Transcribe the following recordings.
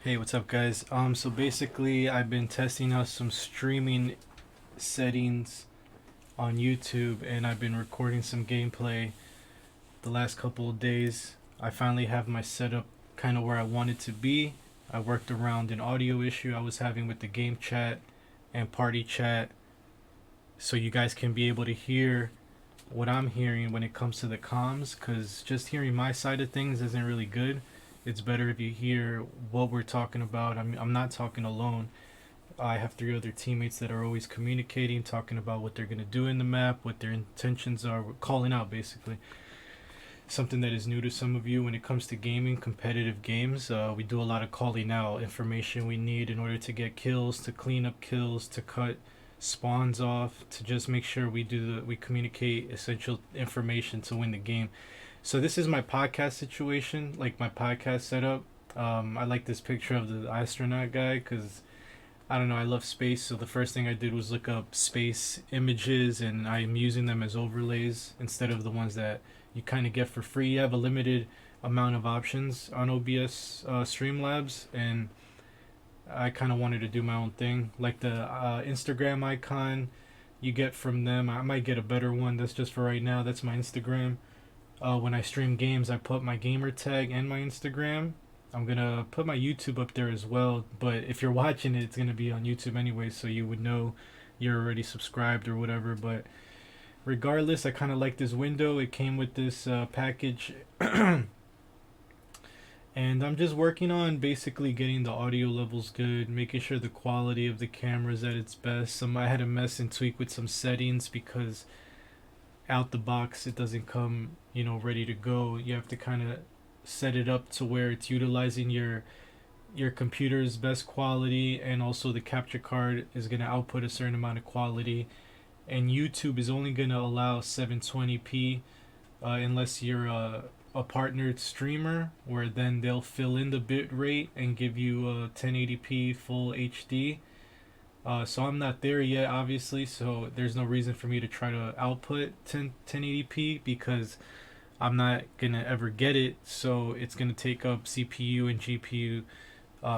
Hey, what's up, guys? So basically, I've been testing out some streaming settings on YouTube, and I've been recording some gameplay the last couple of days. I finally have my setup kind of where I want it to be. I worked around an audio issue I was having with the game chat and party chat, so you guys can be able to hear what I'm hearing when it comes to the comms, because just hearing my side of things isn't really good. It's better if you hear what we're talking about. I'm not talking alone. I have three other teammates that are always communicating, talking about what they're going to do in the map, what their intentions are, calling out basically. Something that is new to some of you when it comes to gaming, competitive games. We do a lot of calling out information we need in order to get kills, to clean up kills, to cut spawns off, to just make sure we communicate essential information to win the game. So this is my podcast situation, like my podcast setup. I like this picture of the astronaut guy because I don't know, I love space. So the first thing I did was look up space images, and I'm using them as overlays instead of the ones that you kind of get for free. You have a limited amount of options on OBS Streamlabs, and I kind of wanted to do my own thing. Like the Instagram icon you get from them, I might get a better one. That's just for right now. That's my Instagram. When I stream games, I put my gamer tag and my Instagram. I'm gonna put my YouTube up there as well, but if you're watching it, it's gonna be on YouTube anyway, so you would know you're already subscribed or whatever. But regardless, I kind of like this window. It came with this package, and I'm just working on basically getting the audio levels good, making sure the quality of the camera is at its best. I had to mess and tweak with some settings because out the box it doesn't come ready to go. You have to kind of set it up to where it's utilizing your computer's best quality, and also the capture card is going to output a certain amount of quality, and YouTube is only going to allow 720p unless you're a partnered streamer, where then they'll fill in the bit rate and give you a 1080p full HD. So I'm not there yet, obviously. So there's no reason for me to try to output 1080p because I'm not gonna ever get it. So it's gonna take up CPU and GPU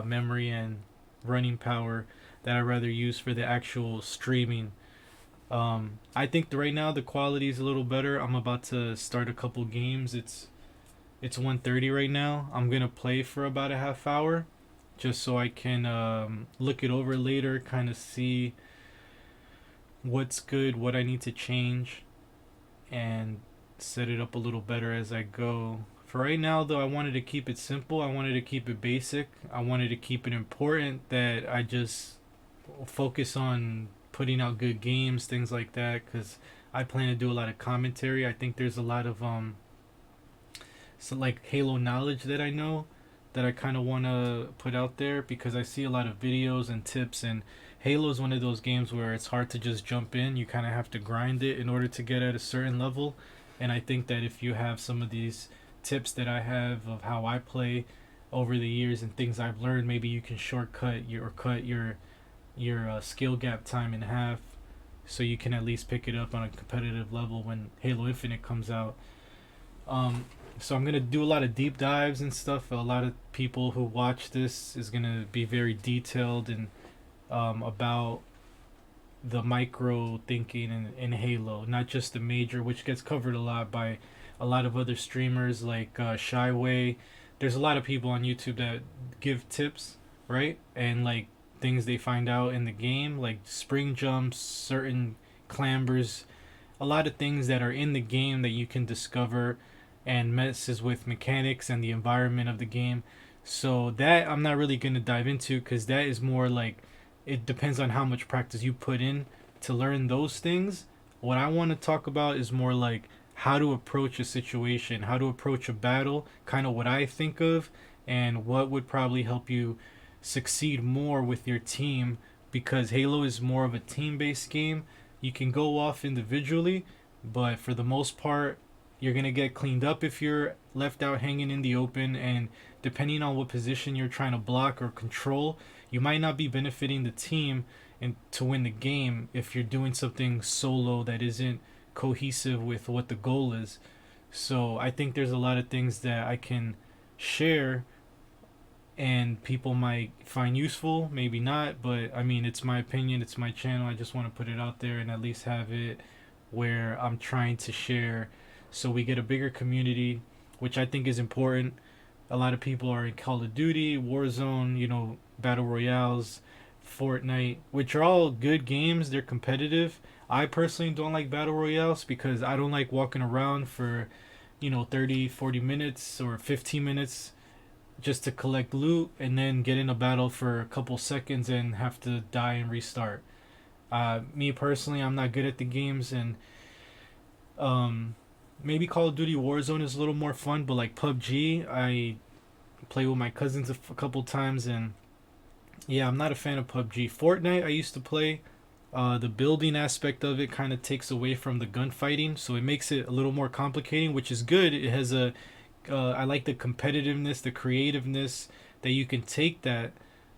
memory and running power that I rather use for the actual streaming. I think right now the quality is a little better. I'm about to start a couple games. It's 1:30 right now. I'm gonna play for about a half hour just so I can look it over later, kind of see what's good, what I need to change, and set it up a little better as I go. For right now, though, I wanted to keep it simple. I wanted to keep it basic. I wanted to keep it important that I just focus on putting out good games, things like that, because I plan to do a lot of commentary. I think there's a lot of so like Halo knowledge that I know that I kind of want to put out there because I see a lot of videos and tips, and Halo is one of those games where it's hard to just jump in. You kind of have to grind it in order to get at a certain level. And I think that if you have some of these tips that I have of how I play over the years and things I've learned, maybe you can shortcut your or cut your skill gap time in half, so you can at least pick it up on a competitive level when Halo Infinite comes out. Um, so I'm gonna do a lot of deep dives and stuff. A lot of people who watch this is gonna be very detailed and about the micro thinking in Halo, not just the major, which gets covered a lot by a lot of other streamers like Shyway. There's a lot of people on YouTube that give tips, right? And like things they find out in the game, like spring jumps, certain clambers, a lot of things that are in the game that you can discover and messes with mechanics and the environment of the game. So that I'm not really going to dive into because that is more like it depends on how much practice you put in to learn those things. What I want to talk about is more like how to approach a situation, how to approach a battle, kind of what I think of, and what would probably help you succeed more with your team because Halo is more of a team based game. You can go off individually, but for the most part, you're going to get cleaned up if you're left out hanging in the open. And depending on what position you're trying to block or control, you might not be benefiting the team and to win the game if you're doing something solo that isn't cohesive with what the goal is. So I think there's a lot of things that I can share and people might find useful, maybe not, but I mean, it's my opinion, it's my channel. I just want to put it out there and at least have it where I'm trying to share so we get a bigger community, which I think is important. A lot of people are in Call of Duty, Warzone, Battle Royales, Fortnite, which are all good games. They're competitive. I personally don't like Battle Royales because I don't like walking around for, 30, 40 minutes or 15 minutes just to collect loot and then get in a battle for a couple seconds and have to die and restart. Me personally, I'm not good at the games, and um, maybe Call of Duty Warzone is a little more fun, but like PUBG, I play with my cousins a couple times, and yeah, I'm not a fan of PUBG. Fortnite, I used to play. The building aspect of it kind of takes away from the gunfighting, so it makes it a little more complicating, which is good. It has I like the competitiveness, the creativeness that you can take that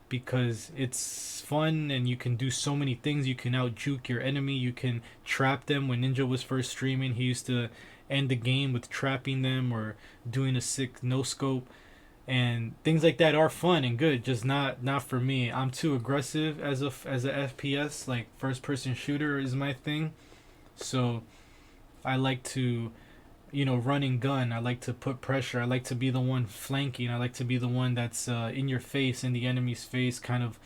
because it's fun and you can do so many things. You can out juke your enemy. You can trap them. When Ninja was first streaming, he used to end the game with trapping them or doing a sick no scope, and things like that are fun and good. Just not for me. I'm too aggressive as a FPS, like first person shooter is my thing. So I like to run and gun. I like to put pressure. I like to be the one flanking. I like to be the one that's in your face, in the enemy's face, kind of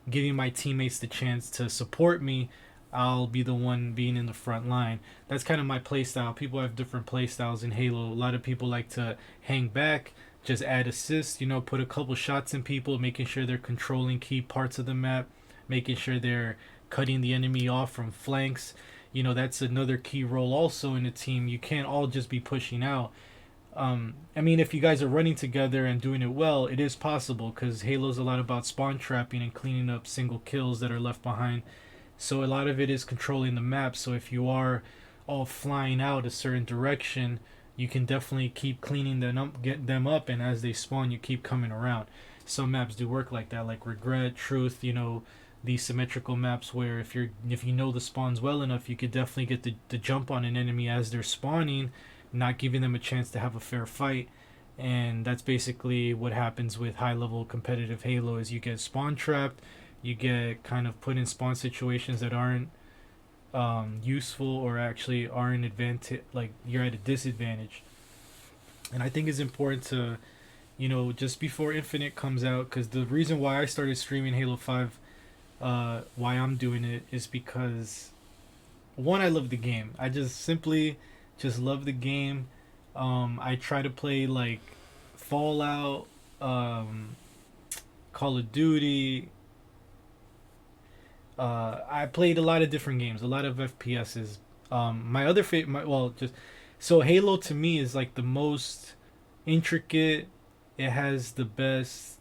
giving my teammates the chance to support me. I'll be the one being in the front line. That's kind of my play style. People have different play styles in Halo. A lot of people like to hang back, just add assists, put a couple shots in people, making sure they're controlling key parts of the map, making sure they're cutting the enemy off from flanks. That's another key role also in a team. You can't all just be pushing out. I mean, if you guys are running together and doing it well, it is possible because Halo's a lot about spawn trapping and cleaning up single kills that are left behind. So a lot of it is controlling the map. So if you are all flying out a certain direction, you can definitely keep cleaning them up, get them up, and as they spawn, you keep coming around. Some maps do work like that, like Regret, Truth. These symmetrical maps where if you know the spawns well enough, you could definitely get the jump on an enemy as they're spawning, not giving them a chance to have a fair fight. And that's basically what happens with high level competitive Halo is you get spawn trapped, you get kind of put in spawn situations that aren't useful or actually are an advantage, like you're at a disadvantage. And I think it's important to, just before Infinite comes out, because the reason why I started streaming Halo 5, why I'm doing it is because one, I love the game. I just simply just love the game. I try to play like Fallout, Call of Duty. I played a lot of different games, a lot of FPSs. My other favorite, well, just so Halo to me is like the most intricate. It has the best.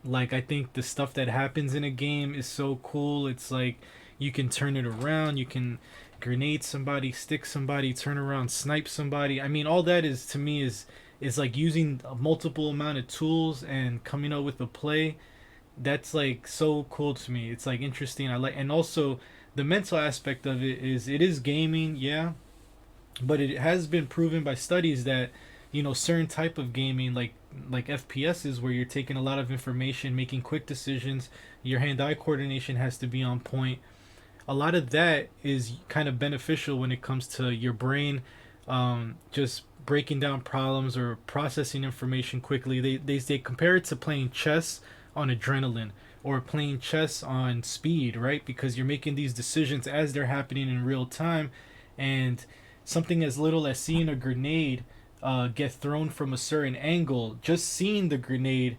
Like I think the stuff that happens in a game is so cool. It's like you can turn it around. You can grenade somebody, stick somebody, turn around, snipe somebody. I mean, all that is to me is like using a multiple amount of tools and coming up with a play that's like so cool to me. It's like interesting. I like, and also the mental aspect of it is gaming, yeah, but it has been proven by studies that certain type of gaming like FPSs where you're taking a lot of information, making quick decisions, your hand-eye coordination has to be on point. A lot of that is kind of beneficial when it comes to your brain, just breaking down problems or processing information quickly. They compare it to playing chess on adrenaline or playing chess on speed, right? Because you're making these decisions as they're happening in real time, and something as little as seeing a grenade get thrown from a certain angle, just seeing the grenade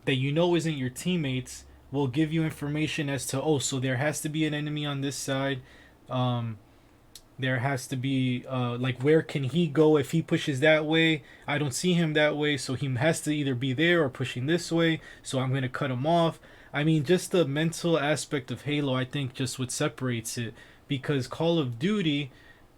that isn't your teammates will give you information as to, oh, so there has to be an enemy on this side. Um, there has to be like, where can he go if he pushes that way? I don't see him that way, so he has to either be there or pushing this way, so I'm going to cut him off. I mean, just the mental aspect of Halo, I think, just what separates it. Because Call of Duty,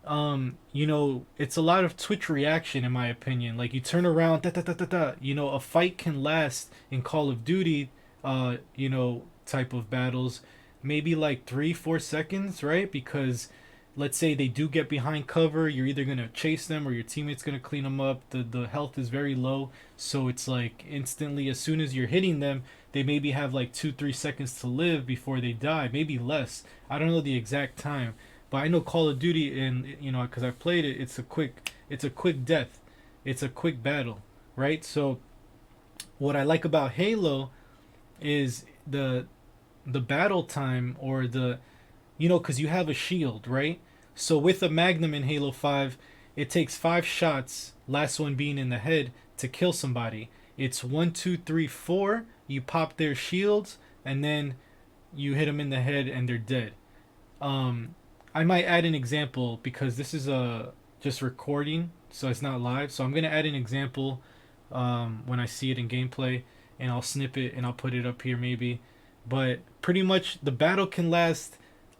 it's a lot of Twitch reaction, in my opinion. Like, you turn around, da da da da da. A fight can last in Call of Duty, type of battles, maybe like 3-4 seconds, right? Because let's say they do get behind cover, you're either going to chase them or your teammate's going to clean them up. The health is very low, so it's like instantly as soon as you're hitting them, they maybe have like 2-3 seconds to live before they die, maybe less. I don't know the exact time, but I know Call of Duty, and you know, because I've played it, it's a quick death, it's a quick battle, right? So what I like about Halo is the battle time, or the, you know, because you have a shield, right? So with a Magnum in Halo 5, it takes 5 shots, last one being in the head, to kill somebody. It's 1, 2, 3, 4. You pop their shields, and then you hit them in the head, and they're dead. Um, I might add an example because this is a just recording, so it's not live. So I'm gonna add an example when I see it in gameplay, and I'll snip it and I'll put it up here maybe. But pretty much the battle can last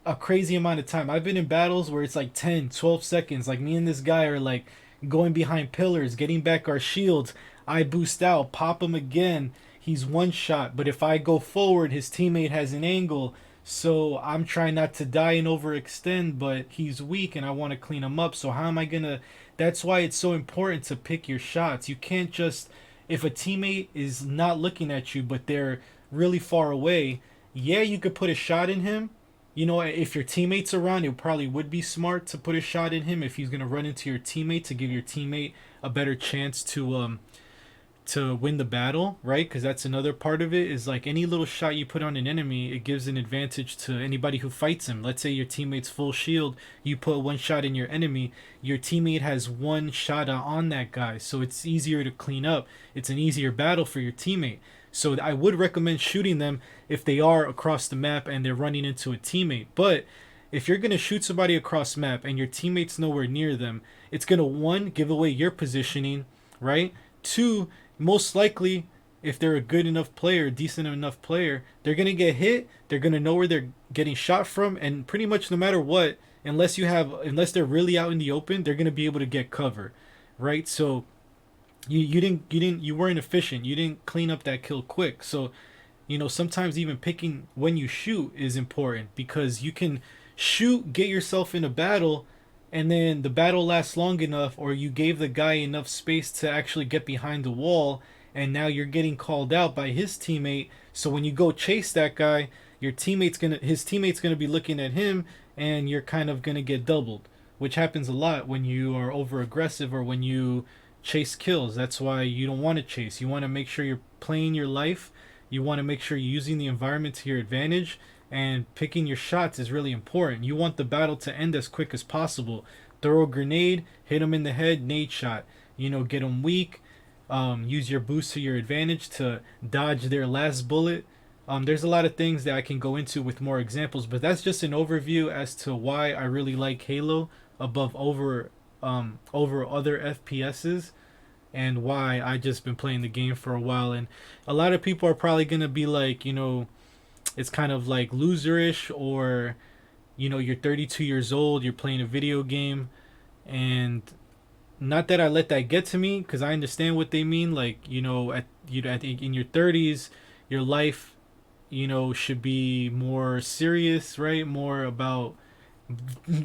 a crazy amount of time. I've been in battles where it's like 10, 12 seconds. Like me and this guy are like going behind pillars, getting back our shields. I boost out, pop him again. He's one shot. But if I go forward, his teammate has an angle. So I'm trying not to die and overextend, but he's weak and I want to clean him up. So how am I going to. That's why it's so important to pick your shots. You can't just. If a teammate is not looking at you, but they're really far away, yeah, you could put a shot in him. You know, if your teammate's around, it probably would be smart to put a shot in him if he's gonna run into your teammate, to give your teammate a better chance to win the battle, right? Because that's another part of it, is like any little shot you put on an enemy, it gives an advantage to anybody who fights him. Let's say your teammate's full shield, you put one shot in your enemy, your teammate has one shot on that guy, so it's easier to clean up. It's an easier battle for your teammate. So I would recommend shooting them if they are across the map and they're running into a teammate. But if you're going to shoot somebody across map and your teammate's nowhere near them, it's going to, one, give away your positioning, right? Two, most likely, if they're a good enough player, decent enough player, they're going to get hit, they're going to know where they're getting shot from, and pretty much no matter what, unless they're really out in the open, they're going to be able to get cover, right? So you weren't efficient. You didn't clean up that kill quick. So, you know, sometimes even picking when you shoot is important, because you can shoot, get yourself in a battle, and then the battle lasts long enough, or you gave the guy enough space to actually get behind the wall, and now you're getting called out by his teammate. So when you go chase that guy, his teammate's gonna be looking at him, and you're kind of gonna get doubled, which happens a lot when you are over aggressive or when you chase kills. That's why you don't want to chase. You want to make sure you're playing your life. You want to make sure you're using the environment to your advantage, and picking your shots is really important. You want the battle to end as quick as possible. Throw a grenade, hit them in the head, nade shot. You know, get them weak. Use your boost to your advantage to dodge their last bullet. There's a lot of things that I can go into with more examples, but that's just an overview as to why I really like Halo above over other FPSs, and why I just been playing the game for a while. And a lot of people are probably gonna be like, you know, it's kind of like loserish, or you know, you're 32 years old, you're playing a video game. And not that I let that get to me, because I understand what they mean. Like, you know, in your 30s, your life, you know, should be more serious, right? More about.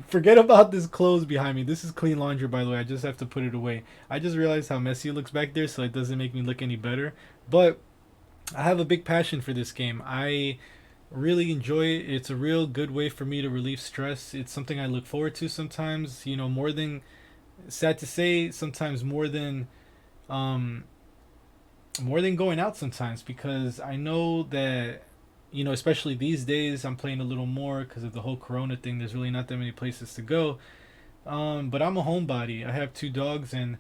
Forget about this clothes behind me. This is clean laundry, by the way. I just have to put it away. I just realized how messy it looks back there, so it doesn't make me look any better. But I have a big passion for this game. I really enjoy it. It's a real good way for me to relieve stress. It's something I look forward to sometimes, you know, more than, sad to say, sometimes um more than going out sometimes, because I know that, you know, especially these days, I'm playing a little more because of the whole corona thing. There's really not that many places to go. But I'm a homebody. I have 2 dogs, and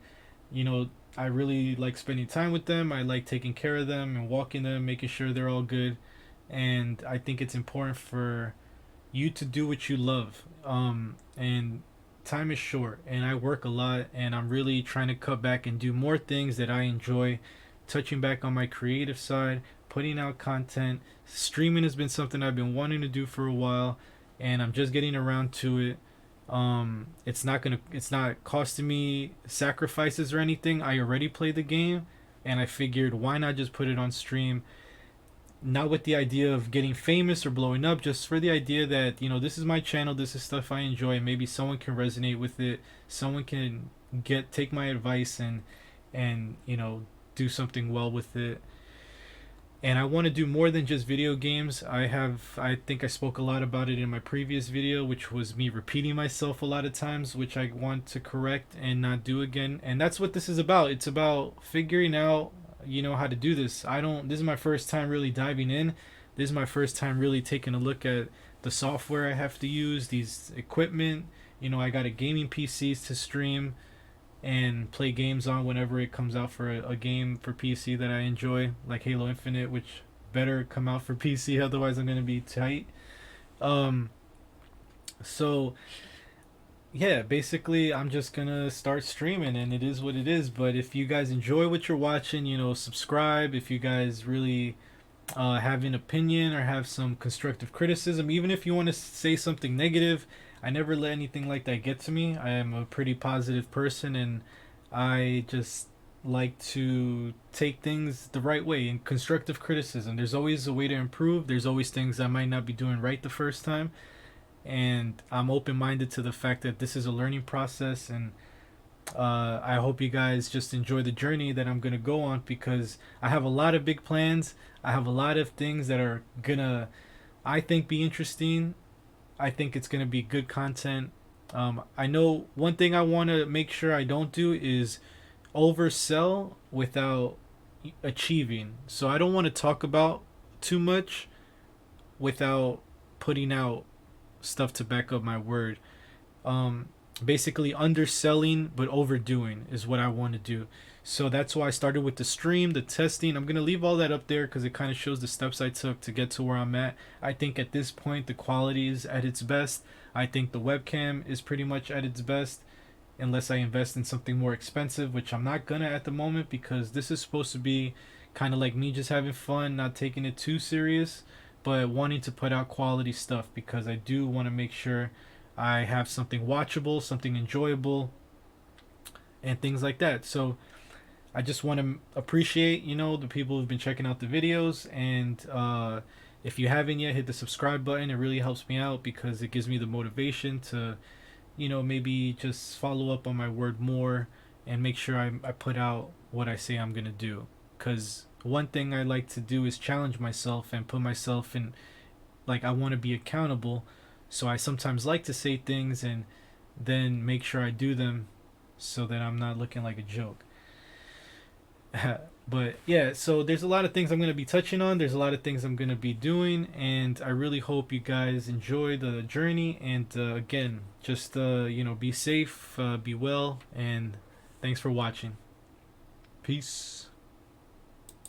you know, I really like spending time with them. I like taking care of them and walking them, making sure they're all good. And I think it's important for you to do what you love. And time is short, and I work a lot, and I'm really trying to cut back and do more things that I enjoy, touching back on my creative side, putting out content. Streaming has been something I've been wanting to do for a while, and I'm just getting around to it. It's not costing me sacrifices or anything. I already play the game, and I figured why not just put it on stream. not with the idea of getting famous or blowing up, just for the idea that, you know, this is my channel, this is stuff I enjoy, and maybe someone can resonate with it, someone can get take my advice and you know, do something well with it. And I want to do more than just video games. I think I spoke a lot about it in my previous video, which was me repeating myself a lot of times, which I want to correct and not do again. And that's what this is about. It's about figuring out, you know, how to do this. I don't This is my first time really diving in. This is my first time really taking a look at the software I have to use, these equipment. You know, I got a gaming PCs to stream and play games on whenever it comes out for a game for PC that I enjoy, like Halo Infinite, which better come out for PC, otherwise I'm gonna be tight. Um, so yeah, basically I'm just gonna start streaming, and it is what it is. But if you guys enjoy what you're watching, you know, subscribe. If you guys really have an opinion or have some constructive criticism, even if you want to say something negative, I never let anything like that get to me. I am a pretty positive person, and I just like to take things the right way. And constructive criticism, there's always a way to improve. There's always things I might not be doing right the first time, and I'm open minded to the fact that this is a learning process. And I hope you guys just enjoy the journey that I'm gonna go on, because I have a lot of big plans. I have a lot of things that are gonna, I think, be interesting. I think it's gonna be good content. I know one thing I want to make sure I don't do is oversell without achieving. So I don't want to talk about too much without putting out stuff to back up my word. Um, Basically, underselling but overdoing is what I want to do. So that's why I started with the stream, the testing. I'm gonna leave all that up there because it kind of shows the steps I took to get to where I'm at. I think at this point the quality is at its best. I think the webcam is pretty much at its best, unless I invest in something more expensive, which I'm not gonna at the moment, because this is supposed to be kind of like me just having fun, not taking it too serious, but wanting to put out quality stuff, because I do want to make sure I have something watchable, something enjoyable, and things like that. So I just want to appreciate, you know, the people who've been checking out the videos. And if you haven't yet, hit the subscribe button. It really helps me out because it gives me the motivation to, you know, maybe just follow up on my word more and make sure I put out what I say I'm going to do. Because one thing I like to do is challenge myself and put myself in, like, I want to be accountable. So I sometimes like to say things and then make sure I do them so that I'm not looking like a joke. But yeah, so there's a lot of things I'm going to be touching on. There's a lot of things I'm going to be doing, and I really hope you guys enjoy the journey. And again, just you know, be safe, be well, and thanks for watching. Peace.